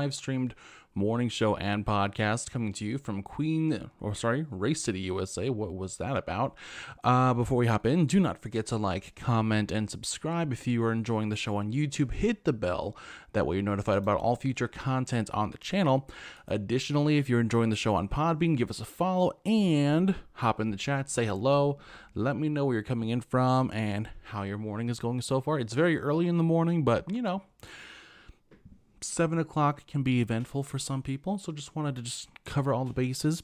live streamed morning show and podcast coming to you from Race City, USA. What was that about? Before we hop in, do not forget to like, comment, and subscribe. If you are enjoying the show on YouTube, hit the bell. That way you're notified about all future content on the channel. Additionally, if you're enjoying the show on Podbean, give us a follow and hop in the chat, say hello. Let me know where you're coming in from and how your morning is going so far. It's very early in the morning, but 7 o'clock can be eventful for some people, so just wanted to cover all the bases.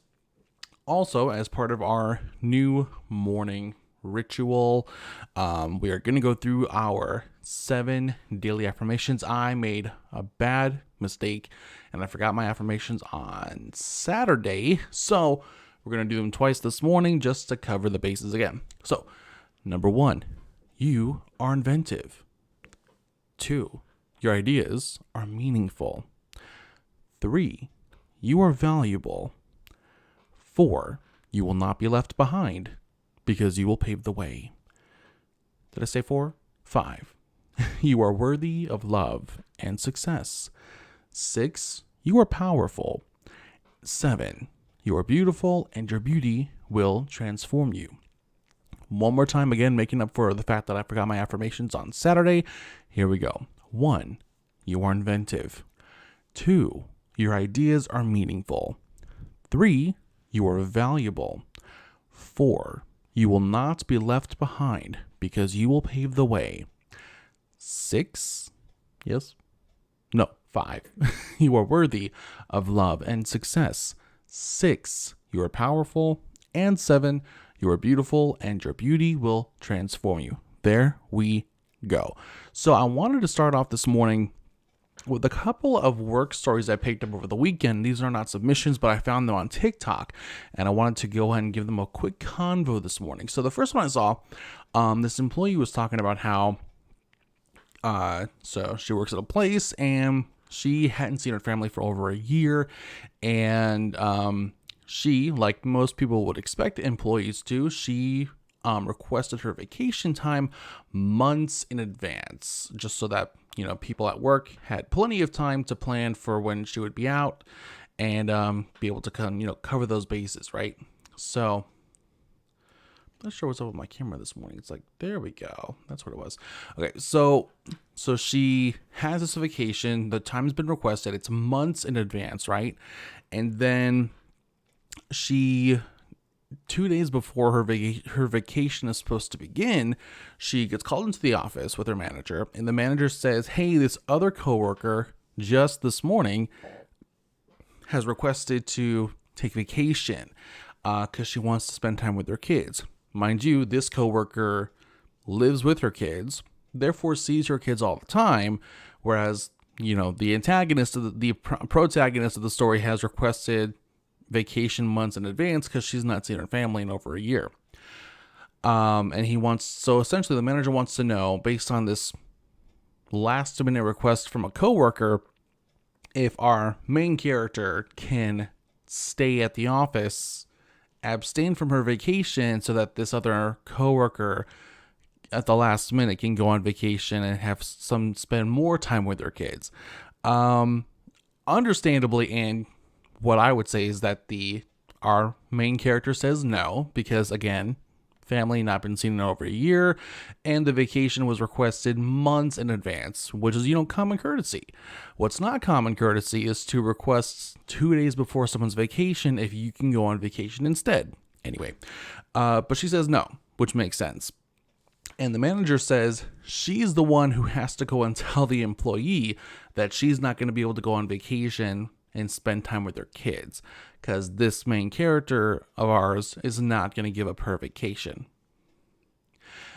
Also, as part of our new morning ritual, we are going to go through our 7 daily affirmations. I made a bad mistake, and I forgot my affirmations on Saturday, so we're going to do them twice this morning just to cover the bases again. So, number 1, you are inventive. 2, your ideas are meaningful. 3, you are valuable. 4, you will not be left behind because you will pave the way. Did I say 4? 5, you are worthy of love and success. 6, you are powerful. 7, you are beautiful and your beauty will transform you. One more time, again, making up for the fact that I forgot my affirmations on Saturday. Here we go. 1, you are inventive. 2, your ideas are meaningful. 3, you are valuable. 4, you will not be left behind because you will pave the way. 6, 5, you are worthy of love and success. 6, you are powerful. And 7, you are beautiful and your beauty will transform you. There we go. So I wanted to start off this morning with a couple of work stories I picked up over the weekend. These are not submissions, but I found them on TikTok, and I wanted to go ahead and give them a quick convo this morning. So the first one I saw, this employee was talking about how, so she works at a place, and she hadn't seen her family for over a year, and she, like most people would expect employees to, she requested her vacation time months in advance, just so that, people at work had plenty of time to plan for when she would be out and be able to cover those bases, right? So, I'm not sure what's up with my camera this morning. It's like, there we go. That's what it was. Okay, so she has this vacation. The time's been requested. It's months in advance, right? And then she, 2 days before her vacation is supposed to begin, she gets called into the office with her manager, and the manager says, hey, this other coworker just this morning has requested to take vacation because she wants to spend time with her kids. Mind you, this coworker lives with her kids, therefore sees her kids all the time, whereas, the antagonist of the protagonist of the story has requested vacation months in advance because she's not seen her family in over a year. And essentially the manager wants to know, based on this last minute request from a coworker, if our main character can stay at the office, abstain from her vacation, so that this other coworker at the last minute can go on vacation and spend more time with their kids. Understandably, and what I would say is that our main character says no, because again, family not been seen in over a year, and the vacation was requested months in advance, which is, common courtesy. What's not common courtesy is to request 2 days before someone's vacation if you can go on vacation instead. Anyway, but she says no, which makes sense. And the manager says she's the one who has to go and tell the employee that she's not going to be able to go on vacation and spend time with their kids, because this main character of ours is not going to give up her vacation.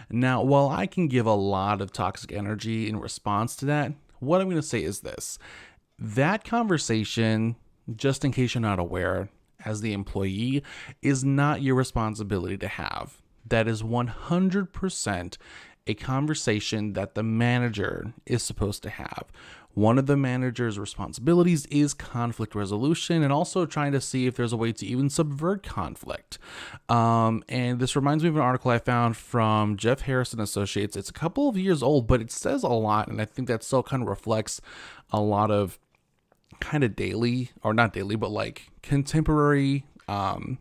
Now, while I can give a lot of toxic energy in response to that, what I'm going to say is this. That conversation, just in case you're not aware, as the employee, is not your responsibility to have. That is 100% a conversation that the manager is supposed to have. One of the manager's responsibilities is conflict resolution and also trying to see if there's a way to even subvert conflict. And this reminds me of an article I found from Jeff Harrison Associates. It's a couple of years old, but it says a lot, and I think that still kind of reflects a lot of kind of daily, or not daily, but like contemporary, what am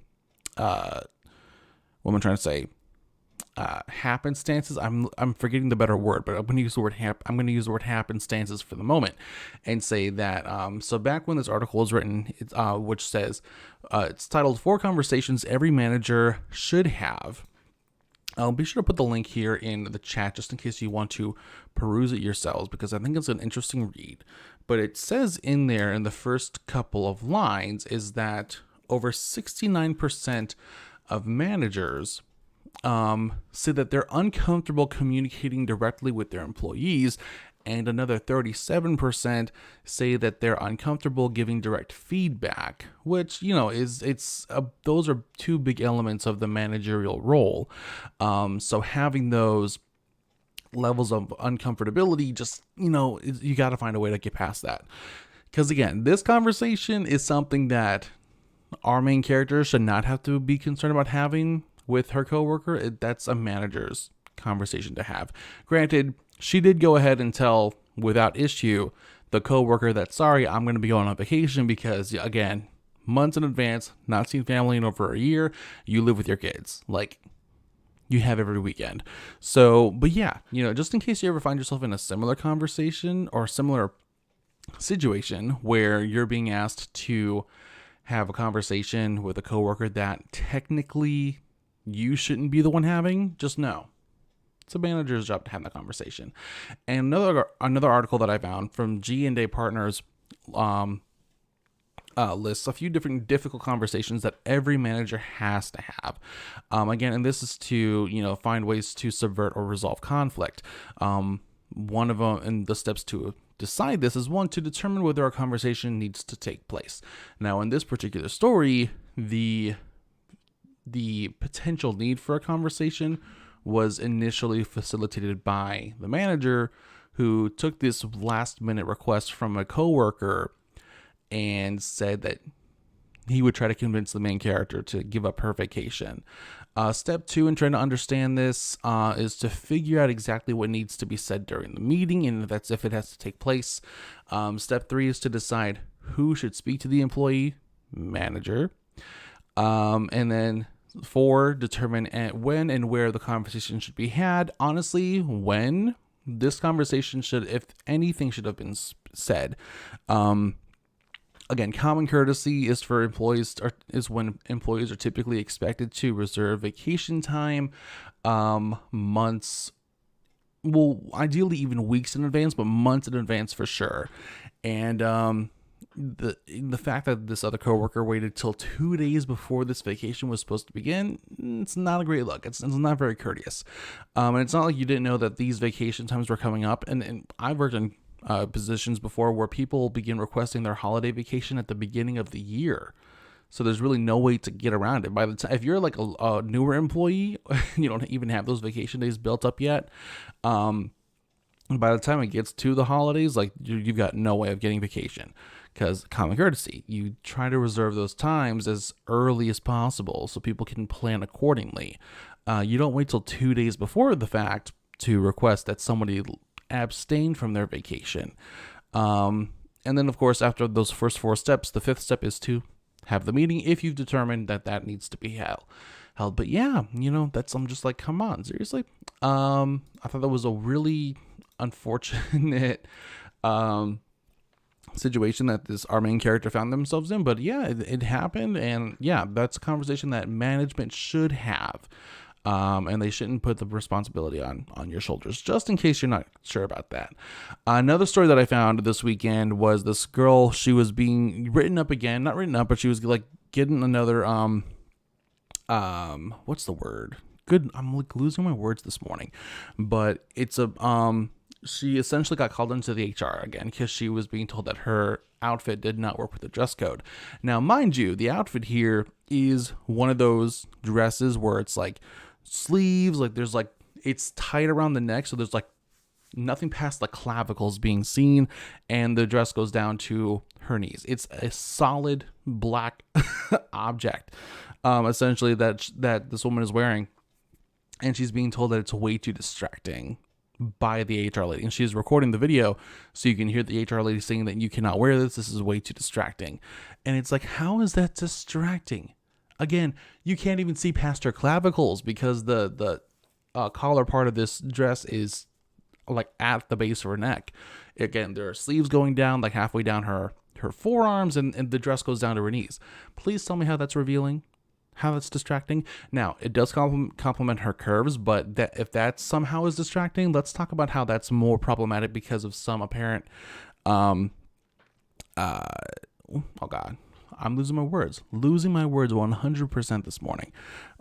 I trying to say? Happenstances. I'm forgetting the better word, but I'm going to use the word happenstances for the moment, and say that so back when this article was written, which says it's titled "4 Conversations Every Manager Should Have." I'll be sure to put the link here in the chat just in case you want to peruse it yourselves, because I think it's an interesting read. But it says in there in the first couple of lines is that over 69% of managers say that they're uncomfortable communicating directly with their employees, and another 37% say that they're uncomfortable giving direct feedback, which, those are 2 big elements of the managerial role. So having those levels of uncomfortability, just, you got to find a way to get past that. Because again, this conversation is something that our main character should not have to be concerned about having with her coworker. That's a manager's conversation to have. Granted, she did go ahead and tell without issue the coworker that, sorry, I'm going to be going on vacation because, again, months in advance, not seen family in over a year, you live with your kids. Like, you have every weekend. So, but yeah, just in case you ever find yourself in a similar conversation or similar situation where you're being asked to have a conversation with a coworker that technically you shouldn't be the one having, just know it's a manager's job to have that conversation. And another article that I found from G&A Partners lists a few different difficult conversations that every manager has to have. Again, and this is to find ways to subvert or resolve conflict. One of them, and the steps to decide this is, 1, to determine whether a conversation needs to take place. Now, in this particular story, the potential need for a conversation was initially facilitated by the manager, who took this last minute request from a coworker and said that he would try to convince the main character to give up her vacation. Step 2 in trying to understand this is to figure out exactly what needs to be said during the meeting, and that's if it has to take place. Step 3 is to decide who should speak to the employee, manager. And then 4, determine when and where the conversation should be had. Honestly, when this conversation should, if anything, should have been said. Again, common courtesy is for employees, is when employees are typically expected to reserve vacation time months, well, ideally even weeks in advance, but months in advance for sure. And the fact that this other coworker waited till 2 days before this vacation was supposed to begin, it's not a great look. It's not very courteous. And it's not like you didn't know that these vacation times were coming up. And I've worked in positions before where people begin requesting their holiday vacation at the beginning of the year. So there's really no way to get around it. By the time, if you're like a newer employee, you don't even have those vacation days built up yet. By the time it gets to the holidays, like you've got no way of getting vacation, because common courtesy, you try to reserve those times as early as possible so people can plan accordingly. You don't wait till 2 days before the fact to request that somebody abstain from their vacation. And then, of course, after those first 4 steps, the 5th step is to have the meeting if you've determined that needs to be held. But yeah, I'm just like, come on, seriously. I thought that was a really unfortunate situation that our main character found themselves in. But yeah, it happened, and yeah, that's a conversation that management should have. And they shouldn't put the responsibility on your shoulders, just in case you're not sure about that. Another story that I found this weekend was this girl. She was being not written up, but she was like getting another, what's the word? Good. I'm like losing my words this morning, but it's she essentially got called into the HR again because she was being told that her outfit did not work with the dress code. Now, mind you, the outfit here is one of those dresses where it's like sleeves, like there's like, it's tight around the neck, so there's like nothing past the clavicles being seen, and the dress goes down to her knees. It's a solid black object, essentially, that this woman is wearing, and she's being told that it's way too distracting by the HR lady, and she's recording the video so you can hear the HR lady saying that you cannot wear this. This is way too distracting. And it's like, how is that distracting? Again, you can't even see past her clavicles because the collar part of this dress is like at the base of her neck. Again, there are sleeves going down like halfway down her forearms, and the dress goes down to her knees. Please tell me how that's revealing, how that's distracting. Now, it does complement her curves, but if that somehow is distracting, let's talk about how that's more problematic because of some apparent, oh God, I'm losing my words 100% this morning.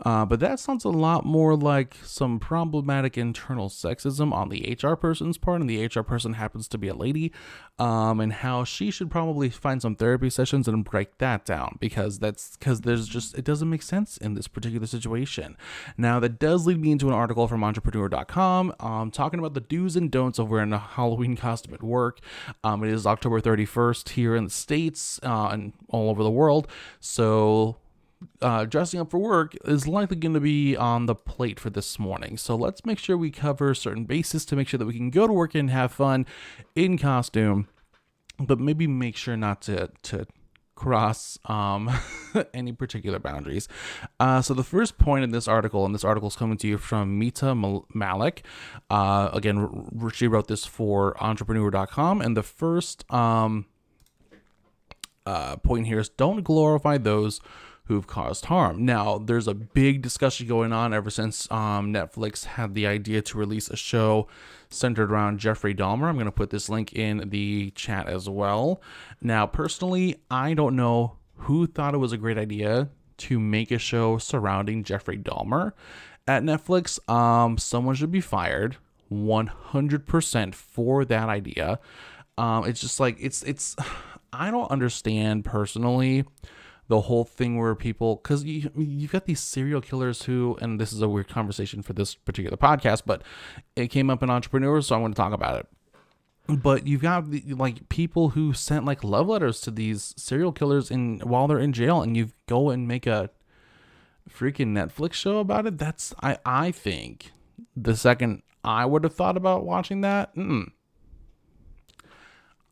But that sounds a lot more like some problematic internal sexism on the HR person's part, and the HR person happens to be a lady, and how she should probably find some therapy sessions and break that down, because it doesn't make sense in this particular situation. Now, that does lead me into an article from entrepreneur.com, talking about the do's and don'ts of wearing a Halloween costume at work. It is October 31st here in the States, and all over the world. So dressing up for work is likely going to be on the plate for this morning. So let's make sure we cover certain bases to make sure that we can go to work and have fun in costume, but maybe make sure not to cross any particular boundaries. So the first point in this article, and this article is coming to you from Mita Malik. Again, she wrote this for entrepreneur.com, and the first point here is, don't glorify those who've caused harm. Now, there's a big discussion going on ever since Netflix had the idea to release a show centered around Jeffrey Dahmer. I'm going to put this link in the chat as well. Now, personally, I don't know who thought it was a great idea to make a show surrounding Jeffrey Dahmer at Netflix. Someone should be fired 100% for that idea. It's just like, it's I don't understand personally the whole thing where people, because you've got these serial killers who, and this is a weird conversation for this particular podcast, but it came up in Entrepreneurs, so I want to talk about it. But you've got like people who sent like love letters to these serial killers while they're in jail, and you go and make a freaking Netflix show about it. That's I think the second I would have thought about watching that,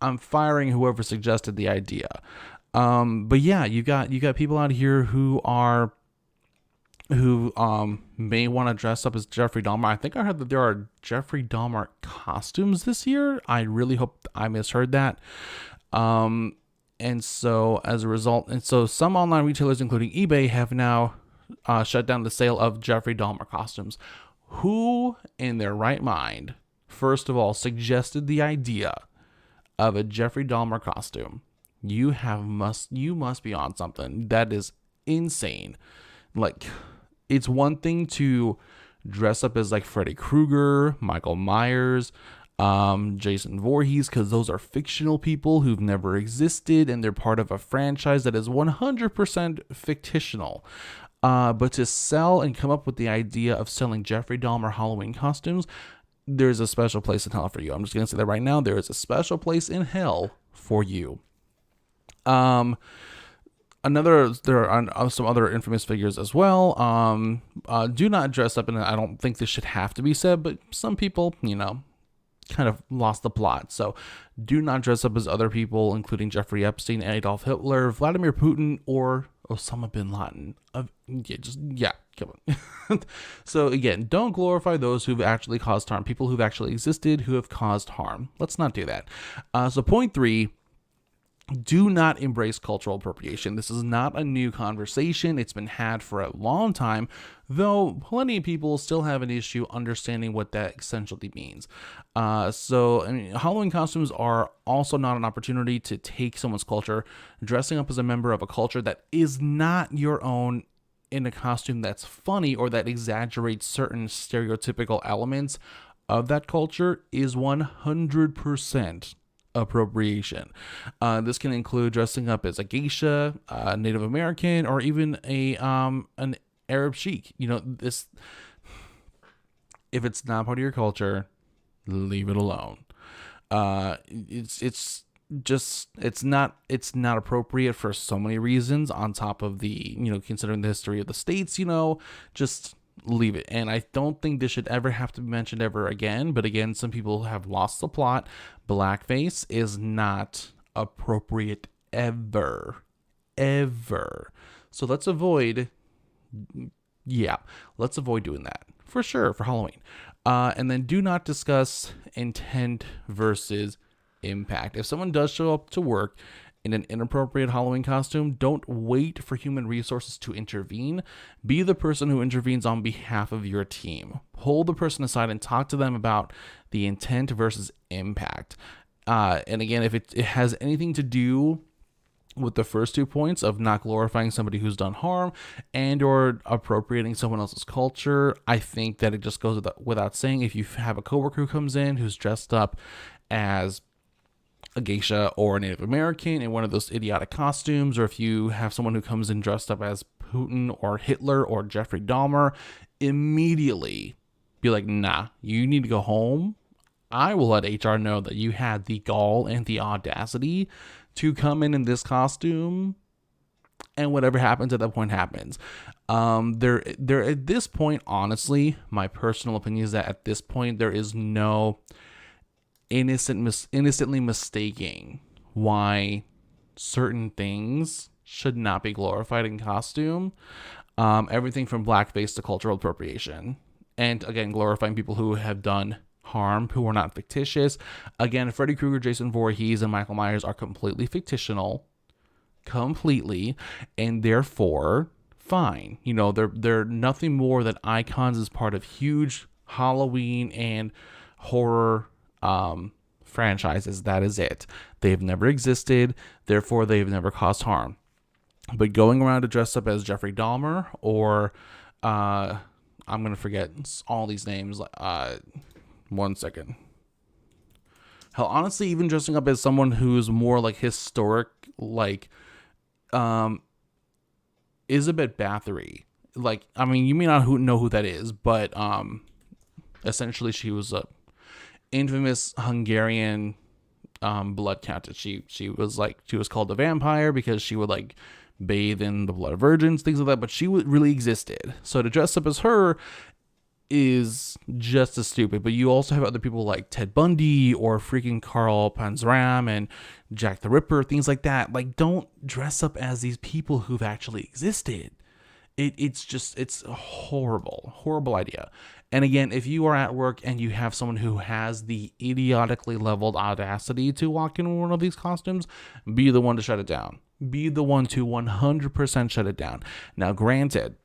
I'm firing whoever suggested the idea. But yeah, you got people out here who may want to dress up as Jeffrey Dahmer. I think I heard that there are Jeffrey Dahmer costumes this year. I really hope I misheard that. And so as a result, some online retailers, including eBay, have now shut down the sale of Jeffrey Dahmer costumes. Who in their right mind, first of all, suggested the idea of a Jeffrey Dahmer costume? You must be on something. That is insane. Like, it's one thing to dress up as like Freddy Krueger, Michael Myers, Jason Voorhees, because those are fictional people who've never existed, and they're part of a franchise that is 100% fictional. But to sell and come up with the idea of selling Jeffrey Dahmer Halloween costumes, there's a special place in hell for you. I'm just going to say that right now. There is a special place in hell for you. There are some other infamous figures as well. Do not dress up, and I don't think this should have to be said, but some people, kind of lost the plot. So do not dress up as other people, including Jeffrey Epstein, Adolf Hitler, Vladimir Putin, or Osama bin Laden. Come on. So again, don't glorify those who've actually caused harm, people who've actually existed, who have caused harm. Let's not do that. So point 3, do not embrace cultural appropriation. This is not a new conversation. It's been had for a long time, though plenty of people still have an issue understanding what that essentially means. Halloween costumes are also not an opportunity to take someone's culture. Dressing up as a member of a culture that is not your own in a costume that's funny or that exaggerates certain stereotypical elements of that culture is 100% appropriation. This can include dressing up as a geisha, Native American, or even an Arab sheik. This, if it's not part of your culture, leave it alone. It's not appropriate for so many reasons, on top of the, considering the history of the States, just leave it. And I don't think this should ever have to be mentioned ever again. But again, some people have lost the plot. Blackface is not appropriate ever. Ever. So let's avoid doing that for sure for Halloween. And then do not discuss intent versus impact. If someone does show up to work in an inappropriate Halloween costume, don't wait for human resources to intervene. Be the person who intervenes on behalf of your team. Pull the person aside and talk to them about the intent versus impact. And again, if it has anything to do with the first 2 points of not glorifying somebody who's done harm and or appropriating someone else's culture, I think that it just goes without saying, if you have a coworker who comes in who's dressed up as a geisha or a Native American in one of those idiotic costumes, or if you have someone who comes in dressed up as Putin or Hitler or Jeffrey Dahmer, immediately be like, nah, you need to go home. I will let HR know that you had the gall and the audacity to come in this costume, and whatever happens at that point happens. There at this point, honestly, my personal opinion is that at this point there is no innocently mistaking why certain things should not be glorified in costume. Everything from blackface to cultural appropriation, and again, glorifying people who have done harm, who are not fictitious. Again, Freddy Krueger, Jason Voorhees, and Michael Myers are completely fictional, and therefore fine. You know, they're nothing more than icons as part of huge Halloween and horror franchises. That is it. They've never existed, therefore they've never caused harm. But going around to dress up as Jeffrey Dahmer, or I'm gonna forget all these names. 1 second. Hell, honestly, even dressing up as someone who's more like historic, like Elizabeth Bathory. Like, I mean, you may not know who that is, but essentially she was a infamous Hungarian blood countess. She was called the vampire because she would like bathe in the blood of virgins, things like that, but she really existed. So to dress up as her is just as stupid. But you also have other people like Ted Bundy or freaking Karl Panzram and Jack the Ripper, things like that. Like, don't dress up as these people who've actually existed. It's a horrible idea. And again, if you are at work and you have someone who has the idiotically leveled audacity to walk in one of these costumes, be the one to shut it down. Be the one to 100% shut it down. Now, granted,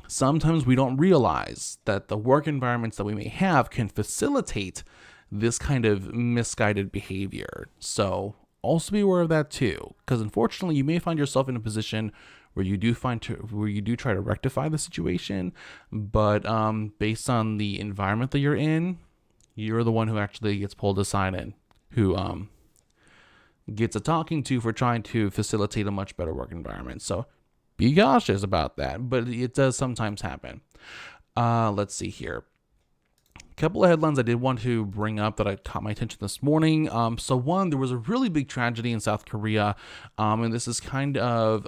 sometimes we don't realize that the work environments that we may have can facilitate this kind of misguided behavior. So also be aware of that too, because unfortunately you may find yourself in a position where you do try to rectify the situation, but based on the environment that you're in, you're the one who actually gets pulled aside and who gets a talking to for trying to facilitate a much better work environment. So be cautious about that, but it does sometimes happen. Let's see here. A couple of headlines I did want to bring up that I caught my attention this morning. So one, there was a really big tragedy in South Korea, and this is kind of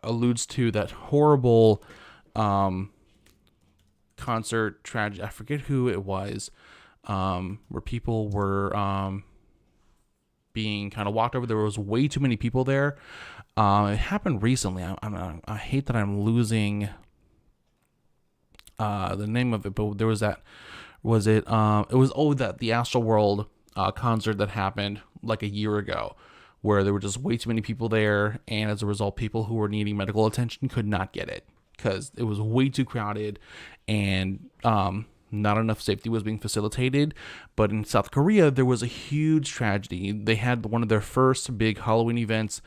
alludes to that horrible concert tragedy. I forget who it was, where people were being kind of walked over. There was way too many people there. It happened recently. I hate that I'm losing the name of it, but there was that. Was it? It was the Astroworld concert that happened like a year ago, where there were just way too many people there, and as a result, people who were needing medical attention could not get it because it was way too crowded, and not enough safety was being facilitated. But in South Korea, there was a huge tragedy. They had one of their first big Halloween events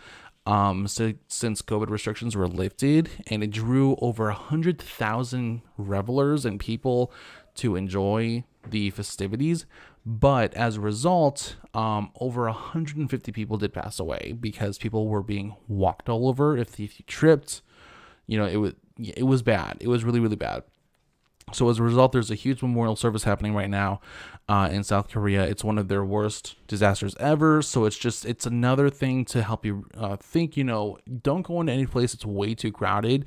since COVID restrictions were lifted, and it drew over 100,000 revelers and people to enjoy the festivities. But as a result, over 150 people did pass away because people were being walked all over. If you tripped, it was bad. It was really, really bad. So as a result, there's a huge memorial service happening right now in South Korea. It's one of their worst disasters ever. So it's another thing to help you think, don't go into any place that's way too crowded.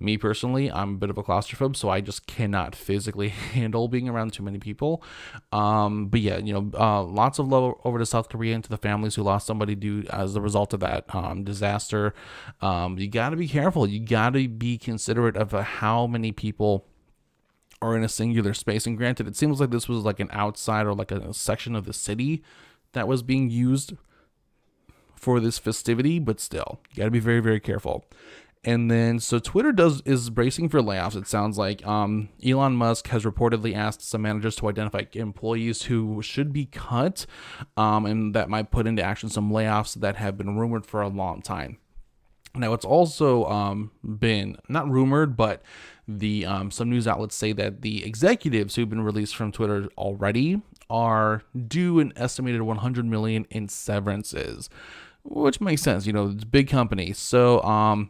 Me personally, I'm a bit of a claustrophobe, so I just cannot physically handle being around too many people. But yeah, lots of love over to South Korea and to the families who lost somebody due as a result of that disaster. You got to be careful. You got to be considerate of how many people are in a singular space. And granted, it seems like this was like an outside or like a section of the city that was being used for this festivity, but still, you got to be very, very careful. And then, so Twitter is bracing for layoffs. It sounds like Elon Musk has reportedly asked some managers to identify employees who should be cut, and that might put into action some layoffs that have been rumored for a long time. Now, it's also been not rumored, but the some news outlets say that the executives who've been released from Twitter already are due an estimated 100 million in severances, which makes sense. It's a big company. So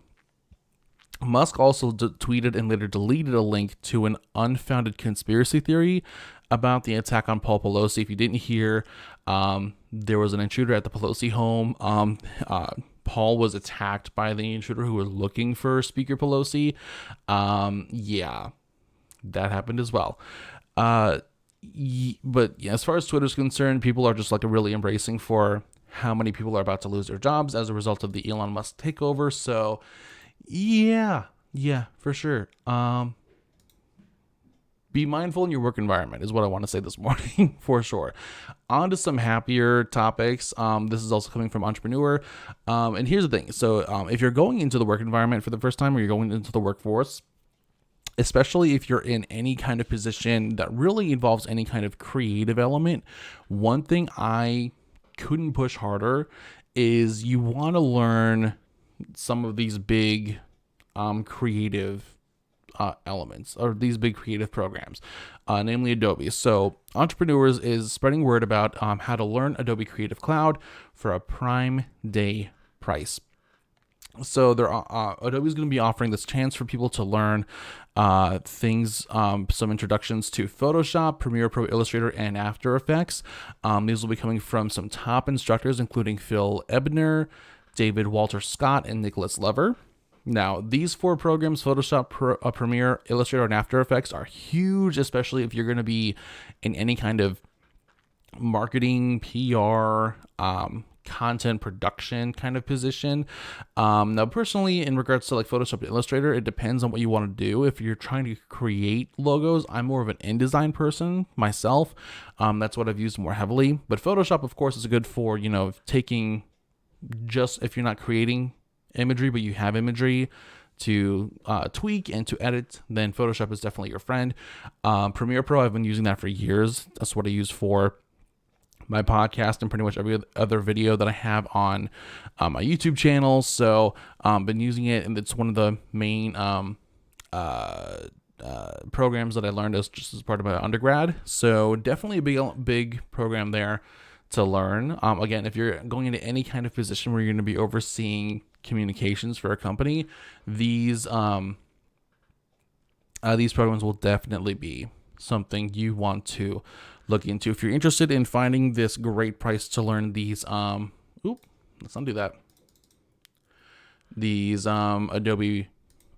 Musk also tweeted and later deleted a link to an unfounded conspiracy theory about the attack on Paul Pelosi. If you didn't hear, there was an intruder at the Pelosi home. Paul was attacked by the intruder who was looking for Speaker Pelosi. Yeah, that happened as well. But yeah, as far as Twitter's concerned, people are just like really embracing for how many people are about to lose their jobs as a result of the Elon Musk takeover. So yeah, for sure. Be mindful in your work environment is what I want to say this morning for sure. On to some happier topics. This is also coming from Entrepreneur. And here's the thing. So if you're going into the work environment for the first time or you're going into the workforce, especially if you're in any kind of position that really involves any kind of creative element, one thing I couldn't push harder is you want to learn some of these big creative elements or these big creative programs, namely Adobe. So Entrepreneurs is spreading word about how to learn Adobe Creative Cloud for a Prime Day price. So Adobe's going to be offering this chance for people to learn things, some introductions to Photoshop, Premiere Pro, Illustrator, and After Effects. These will be coming from some top instructors, including Phil Ebner, David Walter Scott, and Nicholas Lever. Now, these 4 programs, Photoshop, Premiere, Illustrator, and After Effects, are huge, especially if you're going to be in any kind of marketing, PR, content production kind of position. Now, personally, in regards to like Photoshop and Illustrator, it depends on what you want to do. If you're trying to create logos, I'm more of an InDesign person myself. That's what I've used more heavily. But Photoshop, of course, is good for, taking just if you're not creating imagery, but you have imagery to tweak and to edit, then Photoshop is definitely your friend. Premiere Pro, I've been using that for years. That's what I use for my podcast and pretty much every other video that I have on my YouTube channel. So been using it, and it's one of the main programs that I learned as part of my undergrad. So definitely a big program there to learn. Again, if you're going into any kind of position where you're going to be overseeing communications for a company, these programs will definitely be something you want to look into. If you're interested in finding this great price to learn these, let's undo that. These Adobe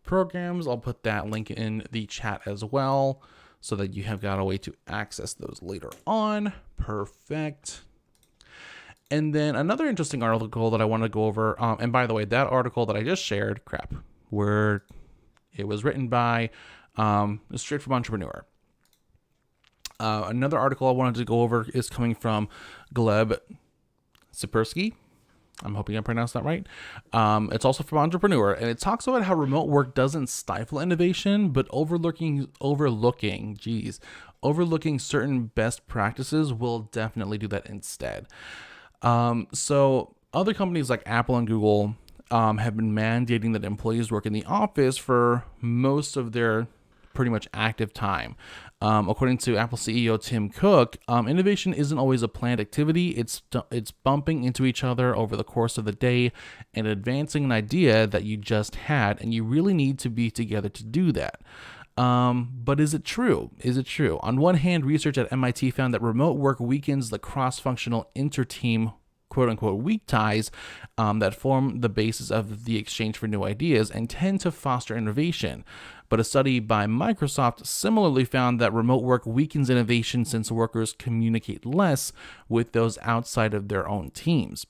programs, I'll put that link in the chat as well so that you have got a way to access those later on. Perfect. And then another interesting article that I want to go over, and by the way, that article that I just shared, where it was written by, straight from Entrepreneur. Another article I wanted to go over is coming from Gleb Sipersky. I'm hoping I pronounced that right. It's also from Entrepreneur, and it talks about how remote work doesn't stifle innovation, but overlooking certain best practices will definitely do that instead. So other companies like Apple and Google have been mandating that employees work in the office for most of their pretty much active time. According to Apple CEO Tim Cook, innovation isn't always a planned activity. It's bumping into each other over the course of the day and advancing an idea that you just had, and you really need to be together to do that. But is it true? Is it true? On one hand, research at MIT found that remote work weakens the cross-functional inter-team quote-unquote weak ties that form the basis of the exchange for new ideas and tend to foster innovation. But a study by Microsoft similarly found that remote work weakens innovation since workers communicate less with those outside of their own teams.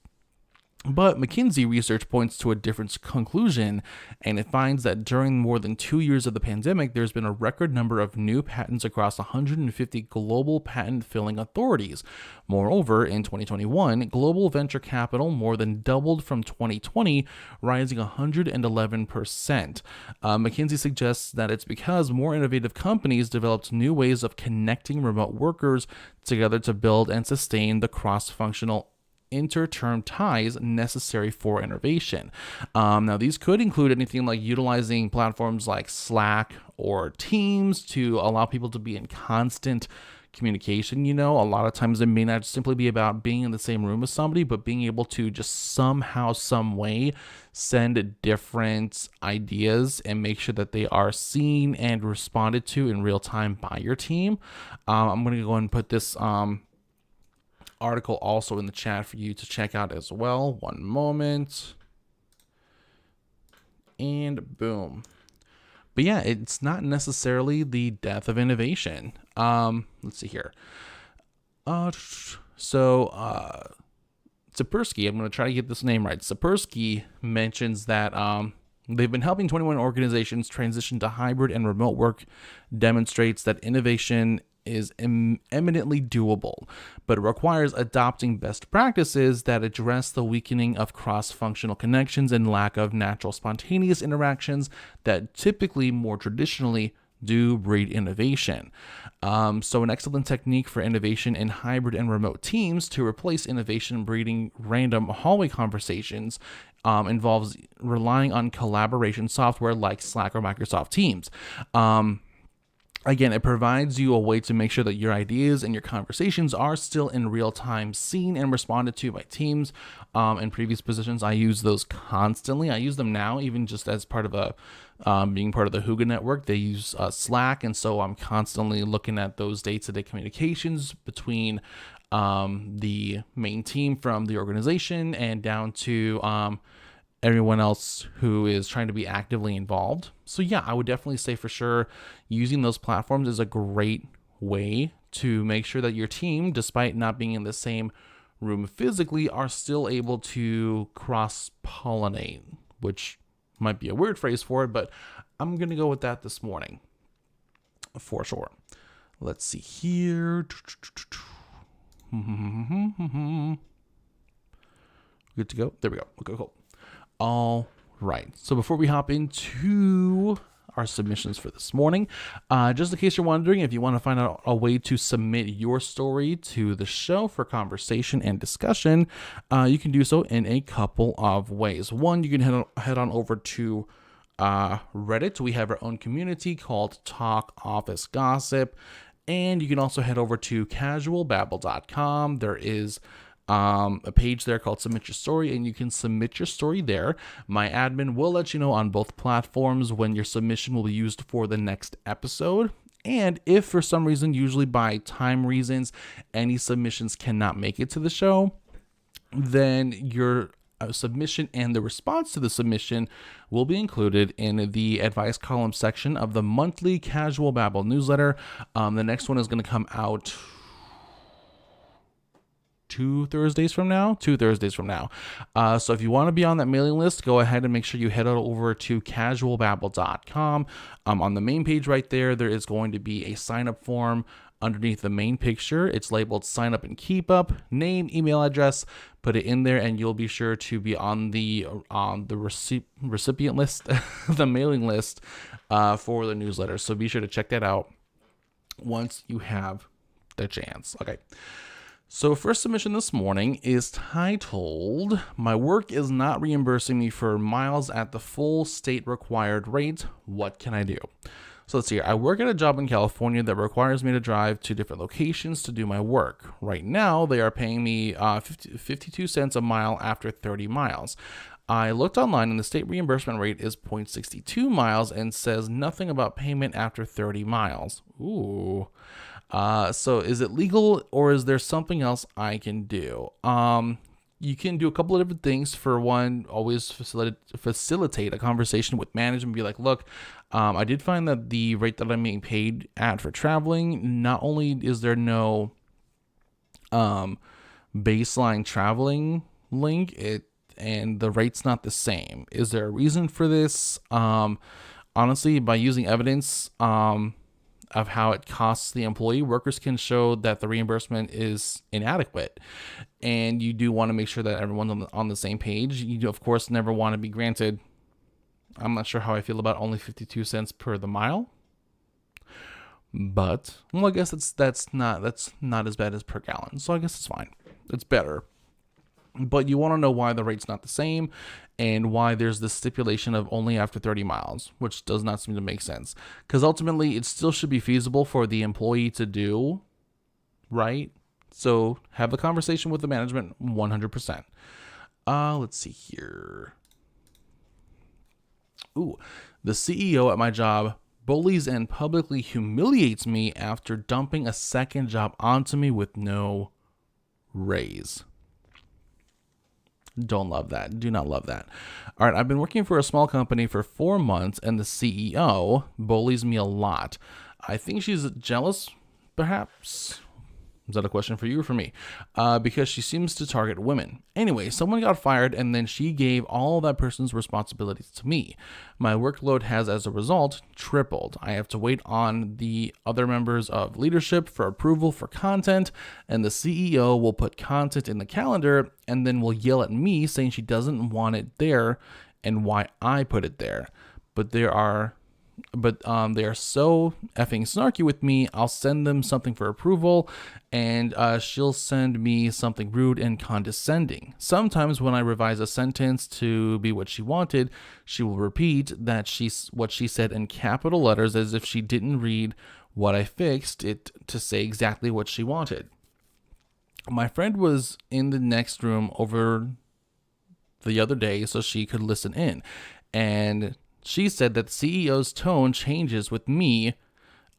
But McKinsey research points to a different conclusion, and it finds that during more than 2 years of the pandemic, there's been a record number of new patents across 150 global patent filing authorities. Moreover, in 2021, global venture capital more than doubled from 2020, rising 111%. McKinsey suggests that it's because more innovative companies developed new ways of connecting remote workers together to build and sustain the cross-functional inter-term ties necessary for innovation. Now, these could include anything like utilizing platforms like Slack or Teams to allow people to be in constant communication. A lot of times it may not simply be about being in the same room with somebody, but being able to just somehow, some way send different ideas and make sure that they are seen and responded to in real time by your team. I'm going to go and put this article also in the chat for you to check out as well. One moment. And boom. But yeah, it's not necessarily the death of innovation. Let's see here. Sapersky, I'm going to try to get this name right. Sapersky mentions that they've been helping 21 organizations transition to hybrid and remote work, demonstrates that innovation is eminently doable, but it requires adopting best practices that address the weakening of cross-functional connections and lack of natural spontaneous interactions that typically, more traditionally, do breed innovation. So an excellent technique for innovation in hybrid and remote teams to replace innovation breeding random hallway conversations involves relying on collaboration software like Slack or Microsoft Teams. Again, it provides you a way to make sure that your ideas and your conversations are still in real time seen and responded to by teams. In previous positions, I use those constantly. I use them now, even just as part of being part of the Huga network. They use Slack, and so I'm constantly looking at those day-to-day communications between the main team from the organization and down to everyone else who is trying to be actively involved. So yeah, I would definitely say for sure using those platforms is a great way to make sure that your team, despite not being in the same room physically, are still able to cross-pollinate, which might be a weird phrase for it, but I'm going to go with that this morning for sure. Let's see here. Good to go. There we go. Okay, cool. All right. So before we hop into our submissions for this morning, just in case you're wondering, if you want to find out a way to submit your story to the show for conversation and discussion, you can do so in a couple of ways. One, you can head on over to Reddit. We have our own community called Talk Office Gossip. And you can also head over to casualbabble.com. There is a page there called Submit Your Story, and you can submit your story there. My admin will let you know on both platforms when your submission will be used for the next episode. And if for some reason, usually by time reasons, any submissions cannot make it to the show, then your submission and the response to the submission will be included in the advice column section of the monthly Casual Babble newsletter. The next one is going to come out 2 Thursdays from now. So if you want to be on that mailing list, go ahead and make sure you head over to casualbabble.com. On the main page right there, there is going to be a sign up form underneath the main picture. It's labeled sign up and keep up, name, email address, put it in there, and you'll be sure to be on the recipient list, the mailing list for the newsletter. So be sure to check that out once you have the chance. Okay. So first submission this morning is titled, "My work is not reimbursing me for miles at the full state required rate. What can I do?" So let's see here. I work at a job in California that requires me to drive to different locations to do my work. Right now, they are paying me 52 cents a mile after 30 miles. I looked online and the state reimbursement rate is 0.62 miles and says nothing about payment after 30 miles. Ooh. So is it legal or is there something else I can do? You can do a couple of different things. For one, always facilitate a conversation with management. Be like, look, I did find that the rate that I'm being paid at for traveling, not only is there no baseline traveling link, and the rate's not the same. Is there a reason for this? Honestly, by using evidence of how it costs the employee, workers can show that the reimbursement is inadequate. And you do want to make sure that everyone's on the same page. You do, of course, never want to be granted, I'm not sure how I feel about only 52 cents per the mile. But, well, I guess that's not as bad as per gallon. So I guess it's fine. It's better. But you want to know why the rate's not the same and why there's this stipulation of only after 30 miles, which does not seem to make sense. Because ultimately, it still should be feasible for the employee to do, right? So have a conversation with the management 100%. Let's see here. Ooh, the CEO at my job bullies and publicly humiliates me after dumping a second job onto me with no raise. Don't love that. Do not love that. All right, I've been working for a small company for 4 months, and the CEO bullies me a lot. I think she's jealous, perhaps. Is that a question for you or for me? Because she seems to target women. Anyway, someone got fired, and then she gave all that person's responsibilities to me. My workload has, as a result, tripled. I have to wait on the other members of leadership for approval for content, and the CEO will put content in the calendar and then will yell at me saying she doesn't want it there and why I put it there. But they are so effing snarky with me. I'll send them something for approval, and she'll send me something rude and condescending. Sometimes when I revise a sentence to be what she wanted, she will repeat what she said in capital letters as if she didn't read what I fixed it to say exactly what she wanted. My friend was in the next room over the other day so she could listen in, and she said that the CEO's tone changes with me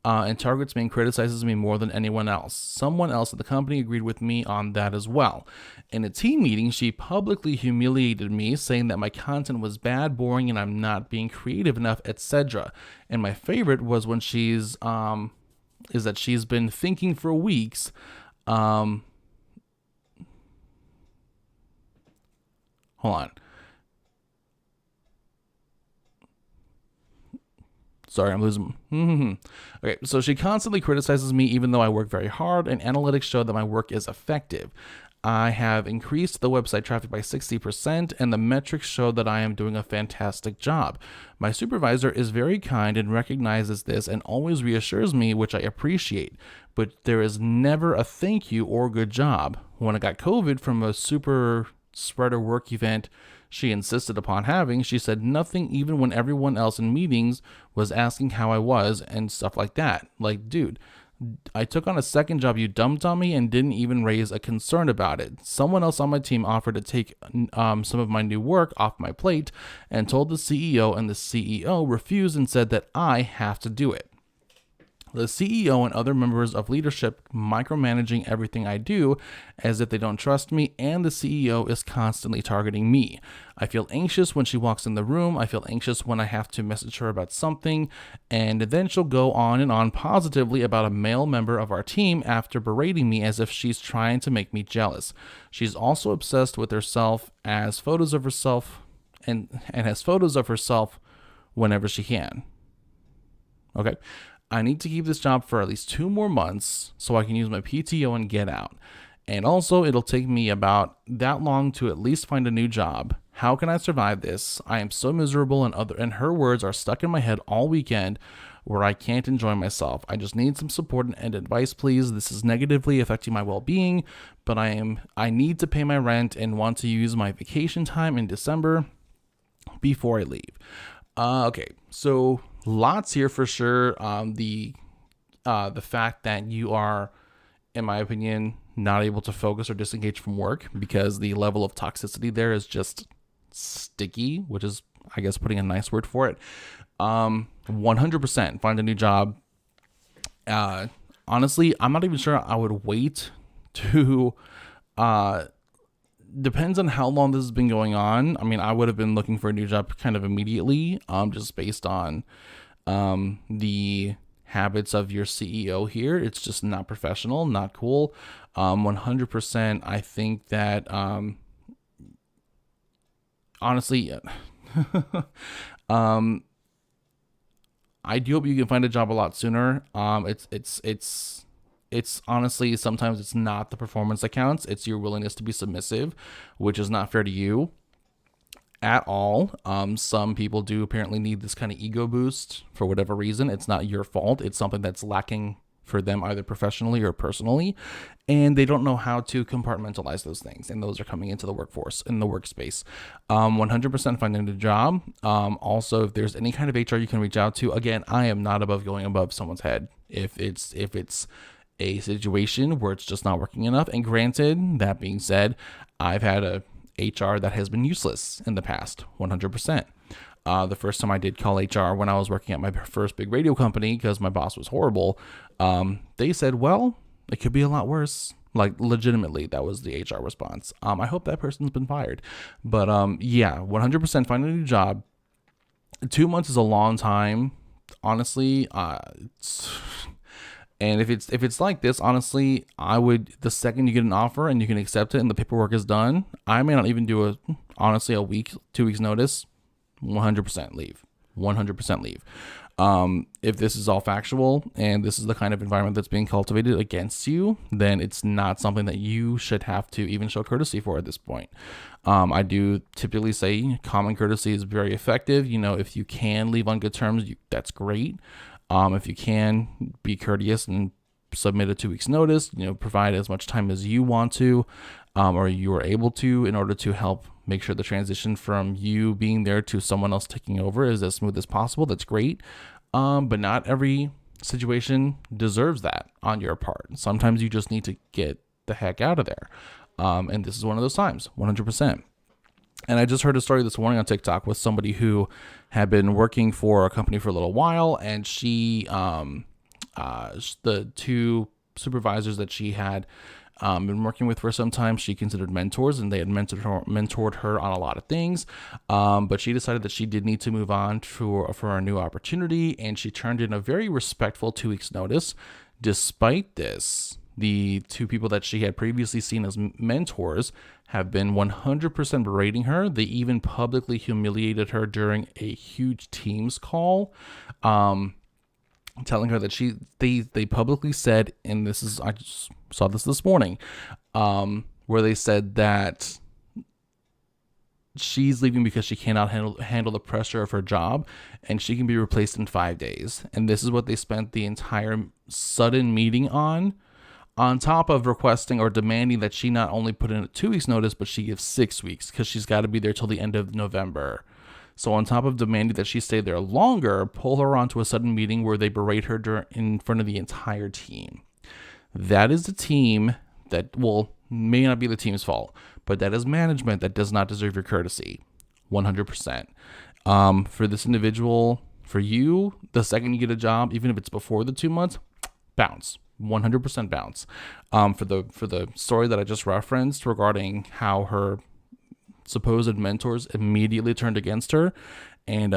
and targets me and criticizes me more than anyone else. Someone else at the company agreed with me on that as well. In a team meeting, she publicly humiliated me, saying that my content was bad, boring, and I'm not being creative enough, etc. And my favorite was when is that she's been thinking for weeks. Hold on. Sorry, I'm losing. Okay, so she constantly criticizes me even though I work very hard, and analytics show that my work is effective. I have increased the website traffic by 60%, and the metrics show that I am doing a fantastic job. My supervisor is very kind and recognizes this and always reassures me, which I appreciate, but there is never a thank you or good job. When I got COVID from a super spreader work event she insisted upon having, she said nothing even when everyone else in meetings was asking how I was and stuff like that. Like, dude, I took on a second job you dumped on me and didn't even raise a concern about it. Someone else on my team offered to take some of my new work off my plate and told the CEO, and the CEO refused and said that I have to do it. The CEO and other members of leadership micromanaging everything I do as if they don't trust me, and the CEO is constantly targeting me. I feel anxious when she walks in the room. I feel anxious when I have to message her about something, and then she'll go on and on positively about a male member of our team after berating me as if she's trying to make me jealous. She's also obsessed with herself, as photos of herself and has photos of herself whenever she can. Okay. I need to keep this job for at least 2 more months so I can use my PTO and get out. And also, it'll take me about that long to at least find a new job. How can I survive this? I am so miserable, and her words are stuck in my head all weekend where I can't enjoy myself. I just need some support and advice, please. This is negatively affecting my well-being, but I need to pay my rent and want to use my vacation time in December before I leave. Okay, so lots here for sure. The fact that you are, in my opinion, not able to focus or disengage from work because the level of toxicity there is just sticky, which is, I guess, putting a nice word for it. 100% find a new job. Honestly, I'm not even sure I would wait to, depends on how long this has been going on. I mean, I would have been looking for a new job kind of immediately, just based on, the habits of your CEO here. It's just not professional, not cool. 100%. I think that, honestly, I do hope you can find a job a lot sooner. It's honestly, sometimes it's not the performance that counts. It's your willingness to be submissive, which is not fair to you at all. Some people do apparently need this kind of ego boost for whatever reason. It's not your fault. It's something that's lacking for them, either professionally or personally, and they don't know how to compartmentalize those things, and those are coming into the workforce, in the workspace. 100% finding a job. Also, if there's any kind of HR you can reach out to, again, I am not above going above someone's head if it's a situation where it's just not working enough. And granted, that being said, I've had a HR that has been useless in the past. 100%. The first time I did call HR when I was working at my first big radio company, because my boss was horrible, they said, well, it could be a lot worse. Like, legitimately, that was the HR response. I hope that person's been fired. But yeah, 100% find a new job. 2 months is a long time, honestly. And if it's like this, honestly, I would, the second you get an offer and you can accept it and the paperwork is done, I may not even do a week, 2 weeks notice. 100% leave. 100% leave. If this is all factual and this is the kind of environment that's being cultivated against you, then it's not something that you should have to even show courtesy for at this point. I do typically say common courtesy is very effective. If you can leave on good terms, that's great. If you can be courteous and submit a 2 weeks notice, provide as much time as you want to, or you are able to, in order to help make sure the transition from you being there to someone else taking over is as smooth as possible. That's great. But not every situation deserves that on your part. Sometimes you just need to get the heck out of there. And this is one of those times, 100%. And I just heard a story this morning on TikTok with somebody who had been working for a company for a little while, and she, the two supervisors that she had been working with for some time, she considered mentors, and they had mentored her on a lot of things. But she decided that she did need to move on for a new opportunity, and she turned in a very respectful 2 weeks notice. Despite this, the two people that she had previously seen as mentors have been 100% berating her. They even publicly humiliated her during a huge Teams call, telling her that they publicly said, and I just saw this morning, where they said that she's leaving because she cannot handle the pressure of her job, and she can be replaced in 5 days. And this is what they spent the entire sudden meeting on top of requesting or demanding that she not only put in a 2 weeks notice, but she gives 6 weeks, because she's got to be there till the end of November. So on top of demanding that she stay there longer, pull her onto a sudden meeting where they berate her in front of the entire team. That is the team that may not be the team's fault, but that is management that does not deserve your courtesy. 100%. For this individual, for you, the second you get a job, even if it's before the 2 months, bounce. 100% bounce. For the story that I just referenced regarding how her supposed mentors immediately turned against her and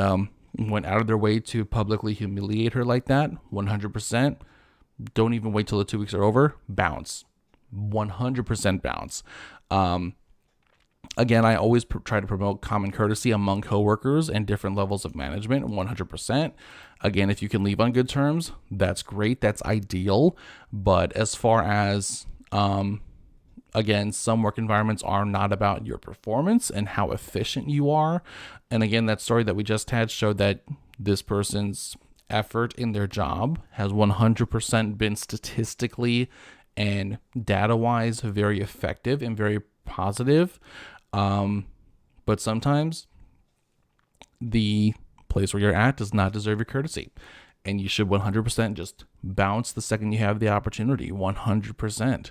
went out of their way to publicly humiliate her like that, 100%. Don't even wait till the 2 weeks are over. Bounce. 100% bounce. Again, I always try to promote common courtesy among coworkers and different levels of management, 100%. Again, if you can leave on good terms, that's great. That's ideal. But as far as, again, some work environments are not about your performance and how efficient you are. And again, that story that we just had showed that this person's effort in their job has 100% been statistically and data-wise very effective and very positive. But sometimes the place where you're at does not deserve your courtesy, and you should 100% just bounce the second you have the opportunity. 100%.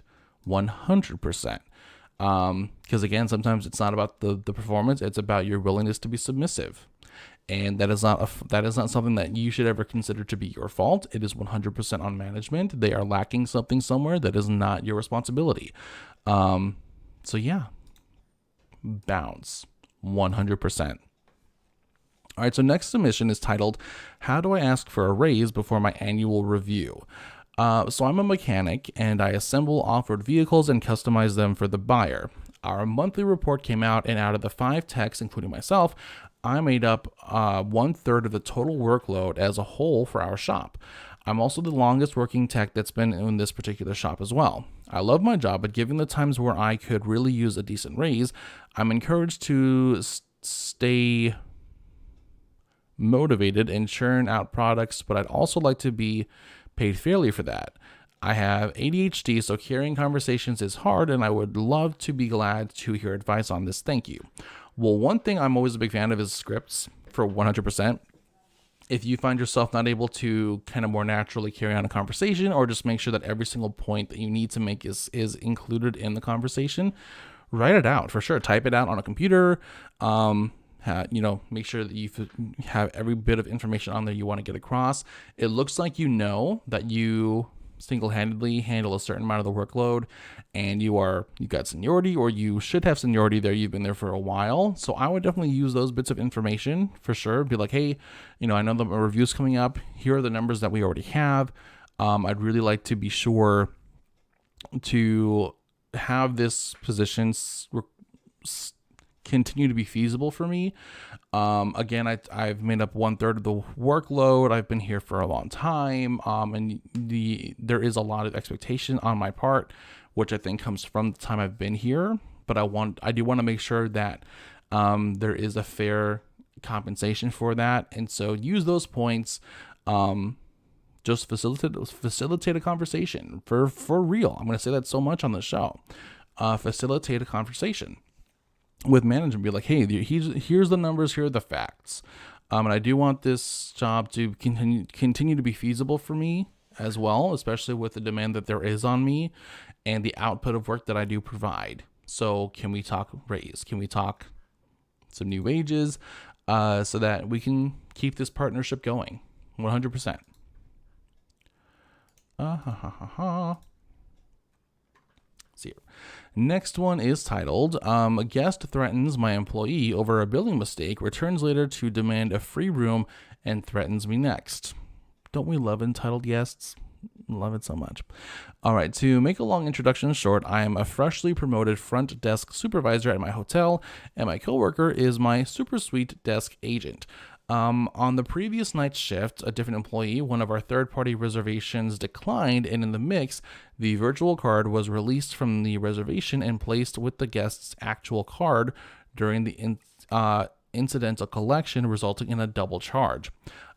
Because again, sometimes it's not about the performance, it's about your willingness to be submissive. And that is not something that you should ever consider to be your fault. It is 100% on management. They are lacking something somewhere that is not your responsibility. So yeah, bounce 100%. All right, so next submission is titled, How Do I Ask for a Raise Before My Annual Review? So I'm a mechanic, and I assemble off-road vehicles and customize them for the buyer. Our monthly report came out, and out of the 5 techs, including myself, I made up 1/3 of the total workload as a whole for our shop. I'm also the longest working tech that's been in this particular shop as well. I love my job, but given the times where I could really use a decent raise, I'm encouraged to stay motivated and churn out products, but I'd also like to be paid fairly for that. I have ADHD, so carrying conversations is hard, and I would love to be glad to hear advice on this. Thank you. Well, one thing I'm always a big fan of is scripts for 100%. If you find yourself not able to kind of more naturally carry on a conversation, or just make sure that every single point that you need to make is included in the conversation, write it out for sure. Type it out on a computer. Make sure that you have every bit of information on there you want to get across. It looks like you know that you single-handedly handle a certain amount of the workload, and you've got seniority, or you should have seniority there. You've been there for a while. So I would definitely use those bits of information for sure. Be like, hey, I know the review's coming up. Here are the numbers that we already have. I'd really like to be sure to have this position continue to be feasible for me. Again, I've made up 1/3 of the workload. I've been here for a long time, and there is a lot of expectation on my part, which I think comes from the time I've been here. But I do want to make sure that there is a fair compensation for that, and so use those points. Just facilitate a conversation for real. I'm going to say that so much on the show. Facilitate a conversation with management. Be like, hey, here's the numbers, here are the facts, and I do want this job to continue to be feasible for me as well, especially with the demand that there is on me and the output of work that I do provide. So can we talk raise? Can we talk some new wages, so that we can keep this partnership going? 100%. See. Next one is titled, a guest threatens my employee over a billing mistake, returns later to demand a free room, and threatens me next. Don't we love entitled guests? Love it so much. All right, to make a long introduction short, I am a freshly promoted front desk supervisor at my hotel, and my coworker is my super sweet desk agent. On the previous night's shift, a different employee, one of our third-party reservations, declined, and in the mix, the virtual card was released from the reservation and placed with the guest's actual card during the incidental collection, resulting in a double charge.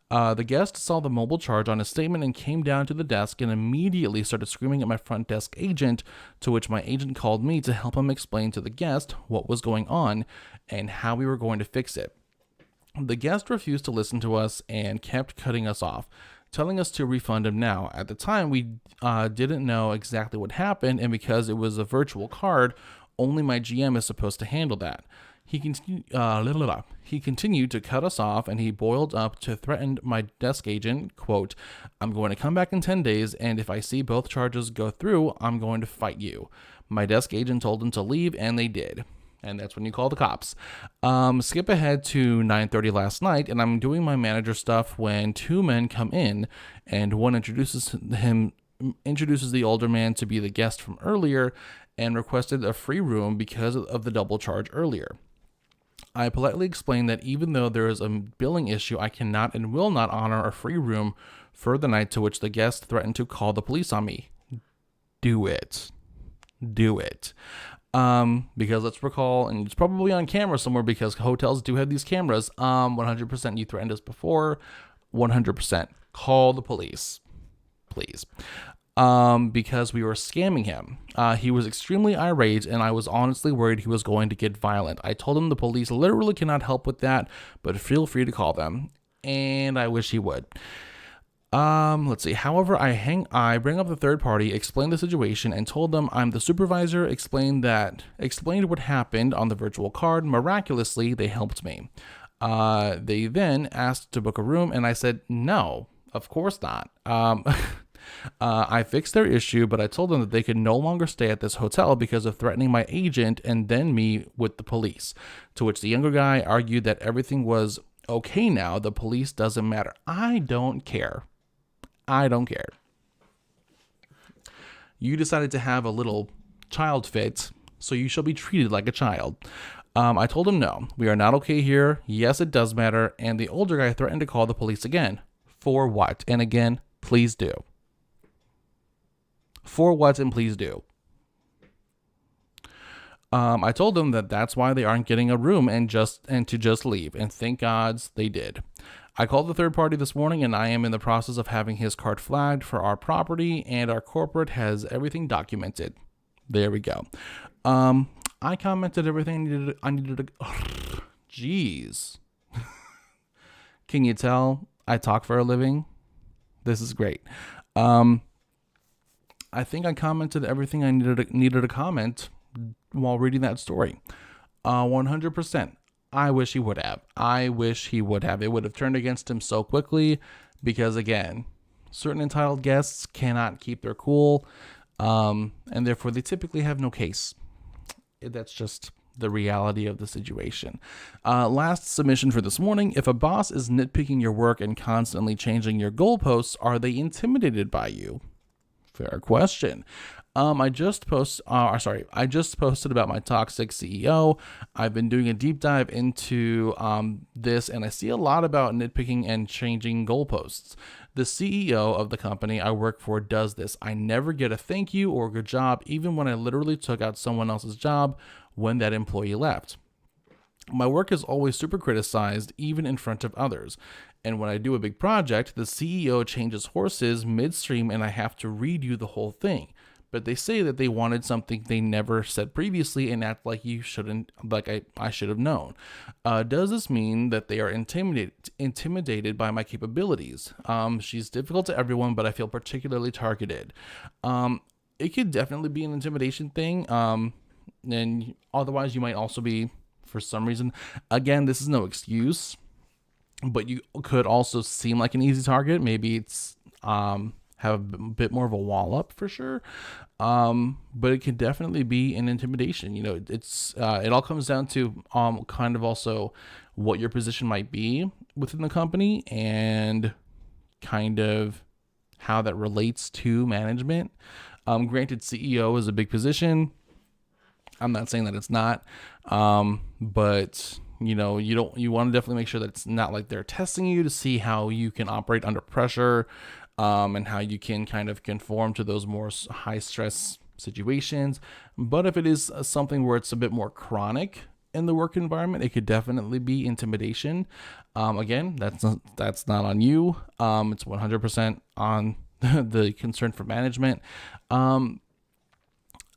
The guest saw the mobile charge on his statement and came down to the desk and immediately started screaming at my front desk agent, to which my agent called me to help him explain to the guest what was going on and how we were going to fix it. The guest refused to listen to us and kept cutting us off, telling us to refund him now. At the time, we didn't know exactly what happened, and because it was a virtual card, only my GM is supposed to handle that. He continued to cut us off, and he boiled up to threaten my desk agent, quote, I'm going to come back in 10 days, and if I see both charges go through, I'm going to fight you. My desk agent told him to leave, and they did. And that's when you call the cops. Skip ahead to 9:30 last night, and I'm doing my manager stuff when 2 men come in, and one introduces the older man to be the guest from earlier and requested a free room because of the double charge earlier. I politely explained that even though there is a billing issue, I cannot and will not honor a free room for the night, to which the guest threatened to call the police on me. Do it. Because let's recall, and it's probably on camera somewhere because hotels do have these cameras. 100% you threatened us before. 100% call the police, please. Because we were scamming him. He was extremely irate, and I was honestly worried he was going to get violent. I told him the police literally cannot help with that, but feel free to call them. And I wish he would. Let's see. However, I bring up the third party, explain the situation, and told them I'm the supervisor, explained what happened on the virtual card. Miraculously, they helped me. They then asked to book a room, and I said, no, of course not. I fixed their issue, but I told them that they could no longer stay at this hotel because of threatening my agent and then me with the police. To which the younger guy argued that everything was okay now. The police doesn't matter. I don't care. I don't care. You decided to have a little child fit, so you shall be treated like a child. I told him no, we are not okay here. Yes, it does matter. And the older guy threatened to call the police again. For what? And again, please do. For what and please do. I told them that that's why they aren't getting a room and to just leave. And thank gods they did. I called the third party this morning, and I am in the process of having his card flagged for our property, and our corporate has everything documented. There we go. I commented everything I needed to. Jeez. Can you tell I talk for a living? This is great. I think I commented everything I needed to comment while reading that story. 100%. I wish he would have. It would have turned against him so quickly because, again, certain entitled guests cannot keep their cool, and therefore they typically have no case. That's just the reality of the situation. Last submission for this morning. If a boss is nitpicking your work and constantly changing your goalposts, are they intimidated by you? Fair question. I just posted about my toxic CEO. I've been doing a deep dive into this, and I see a lot about nitpicking and changing goalposts. The CEO of the company I work for does this. I never get a thank you or good job, even when I literally took out someone else's job when that employee left. My work is always super criticized, even in front of others. And when I do a big project, the CEO changes horses midstream and I have to redo the whole thing. But they say that they wanted something they never said previously and act like you shouldn't, I should have known. Does this mean that they are intimidated by my capabilities? She's difficult to everyone, but I feel particularly targeted. It could definitely be an intimidation thing. And otherwise you might also be, for some reason, again, this is no excuse, but you could also seem like an easy target. Maybe it's, have a bit more of a wall up for sure. But it can definitely be an intimidation. You know, it all comes down to, kind of also what your position might be within the company and kind of how that relates to management. Granted, CEO is a big position. I'm not saying that it's not, but you know, you want to definitely make sure that it's not like they're testing you to see how you can operate under pressure, and how you can kind of conform to those more high stress situations. But if it is something where it's a bit more chronic in the work environment, it could definitely be intimidation. Again, that's not on you. It's 100% on the concern for management. But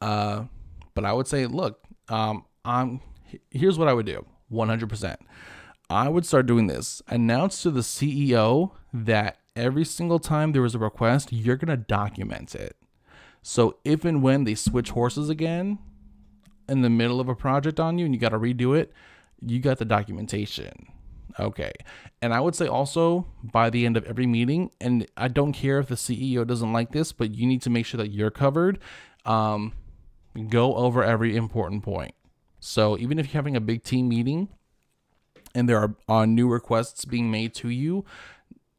I would say, look, here's what I would do. 100%. I would start doing this. Announce to the CEO that every single time there was a request, you're going to document it. So if and when they switch horses again in the middle of a project on you and you got to redo it, you got the documentation. Okay. And I would say also by the end of every meeting, and I don't care if the CEO doesn't like this, but you need to make sure that you're covered. Go over every important point. So even if you're having a big team meeting and there are new requests being made to you,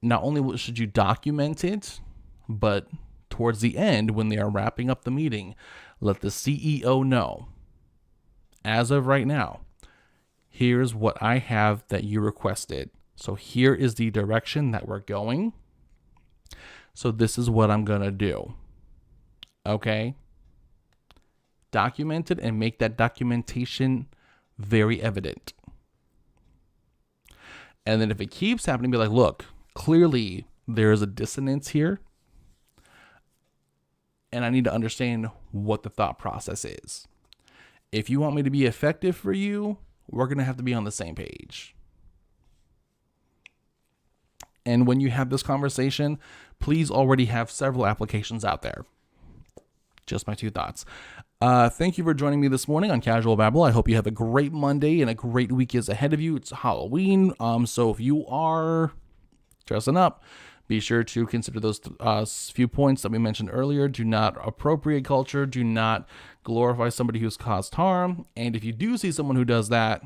not only should you document it, but towards the end, when they are wrapping up the meeting, let the CEO know, as of right now, here's what I have that you requested. So here is the direction that we're going. So this is what I'm going to do. Okay? Document it and make that documentation very evident. And then if it keeps happening, be like, look, clearly there is a dissonance here. And I need to understand what the thought process is. If you want me to be effective for you, we're going to have to be on the same page. And when you have this conversation, please already have several applications out there. Just my 2 thoughts. Thank you for joining me this morning on Casual Babble. I hope you have a great Monday and a great week is ahead of you. It's Halloween, so if you are dressing up, be sure to consider those few points that we mentioned earlier. Do not appropriate culture. Do not glorify somebody who's caused harm. And if you do see someone who does that,